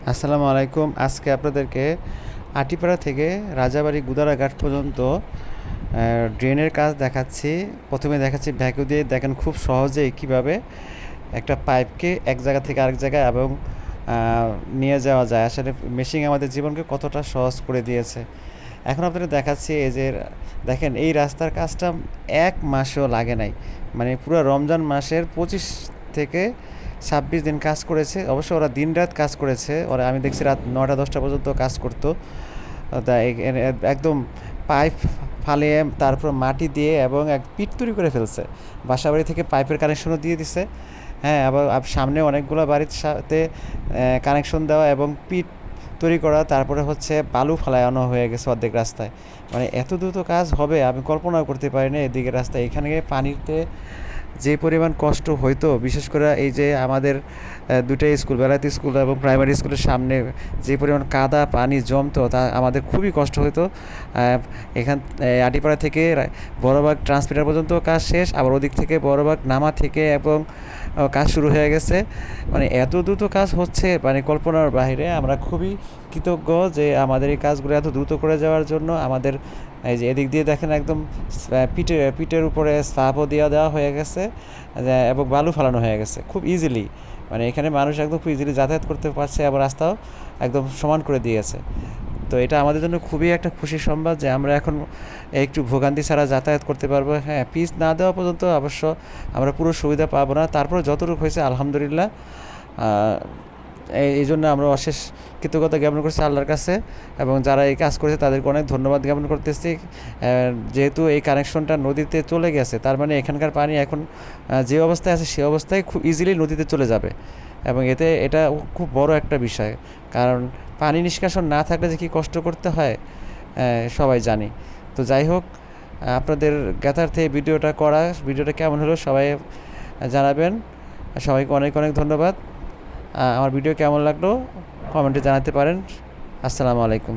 আসসালামু আলাইকুম। আজকে আপনাদেরকে আটিপাড়া থেকে রাজাবাড়ি গুদারাঘাট পর্যন্ত ড্রেনের কাজ দেখাচ্ছি। প্রথমে দেখাচ্ছি ভ্যাকু দিয়ে, দেখেন খুব সহজেই কিভাবে একটা পাইপকে এক জায়গা থেকে আরেক জায়গায় এবং নিয়ে যাওয়া যায়। আসলে মেশিন আমাদের জীবনকে কতটা সহজ করে দিয়েছে। এখন আপনাদের দেখাচ্ছি, এই যে দেখেন এই রাস্তার কাজটা 1 মাসও লাগে নাই। মানে পুরো রমজান মাসের 25 থেকে 26 দিন কাজ করেছে। অবশ্য ওরা দিনরাত কাজ করেছে। ওরা আমি দেখছি রাত 9টা-10টা পর্যন্ত কাজ করতো। তা একদম পাইপ ফালিয়ে তারপর মাটি দিয়ে এবং এক পিট তৈরি করে ফেলছে। বাসাবাড়ি থেকে পাইপের কানেকশনও দিয়ে দিছে। হ্যাঁ, আবার সামনে অনেকগুলো বাড়ির সাথে কানেকশন দেওয়া এবং পিট তৈরি করা, তারপরে হচ্ছে বালু ফালানো হয়ে গেছে অর্ধেক রাস্তায়। মানে এত দ্রুত কাজ হবে আমি কল্পনাও করতে পারিনি। এদিকে রাস্তায় এখানে পানিতে যে পরিমাণ কষ্ট হইতো, বিশেষ করে এই যে আমাদের দুটাই স্কুল, বেলায়েত স্কুল এবং প্রাইমারি স্কুলের সামনে যে পরিমাণ কাদা পানি জমতো, তা আমাদের খুবই কষ্ট হতো। এখান আটিপাড়া থেকে বড়বাগ ট্রান্সমিটার পর্যন্ত কাজ শেষ, আবার ওদিক থেকে বড়বাগ নামা থেকে এবং কাজ শুরু হয়ে গেছে। মানে এত দ্রুত কাজ হচ্ছে, মানে কল্পনার বাইরে। আমরা খুবই কৃতজ্ঞ যে আমাদের এই কাজগুলো এত দ্রুত করে যাওয়ার জন্য। আমাদের এই যে এদিক দিয়ে দেখেন একদম পিটের উপরে স্ল্যাবও দেওয়া হয়ে গেছে এবং বালু ফালানো হয়ে গেছে খুব ইজিলি। মানে এখানে মানুষ একদম খুব ইজিলি যাতায়াত করতে পারছে এবং রাস্তাও একদম সমান করে দিয়েছে। তো এটা আমাদের জন্য খুবই একটা খুশির সংবাদ যে আমরা এখন একটু ভোগান্তি ছাড়া যাতায়াত করতে পারবো। হ্যাঁ, পিচ না দেওয়া পর্যন্ত অবশ্য আমরা পুরো সুবিধা পাবো না, তারপর যতটুকু হয়েছে আলহামদুলিল্লাহ। এই জন্য আমরা অশেষ কৃতজ্ঞতা জ্ঞাপন করছি আল্লাহর কাছে, এবং যারা এই কাজ করেছে তাদেরকে অনেক ধন্যবাদ জ্ঞাপন করতেছি। যেহেতু এই কানেকশনটা নদীতে চলে গেছে, তার মানে এখানকার পানি এখন যে অবস্থায় আছে সে অবস্থায় খুব ইজিলি নদীতে চলে যাবে, এবং এটা খুব বড় একটা বিষয়। কারণ পানি নিষ্কাশন না থাকলে যে কী কষ্ট করতে হয় সবাই জানি। তো যাই হোক, আপনাদের জ্ঞাতার্থে ভিডিওটা কেমন হলো সবাই জানাবেন। সবাইকে অনেক অনেক ধন্যবাদ। আমার ভিডিও কেমন লাগলো কমেন্টে জানাতে পারেন। আসসালামু আলাইকুম।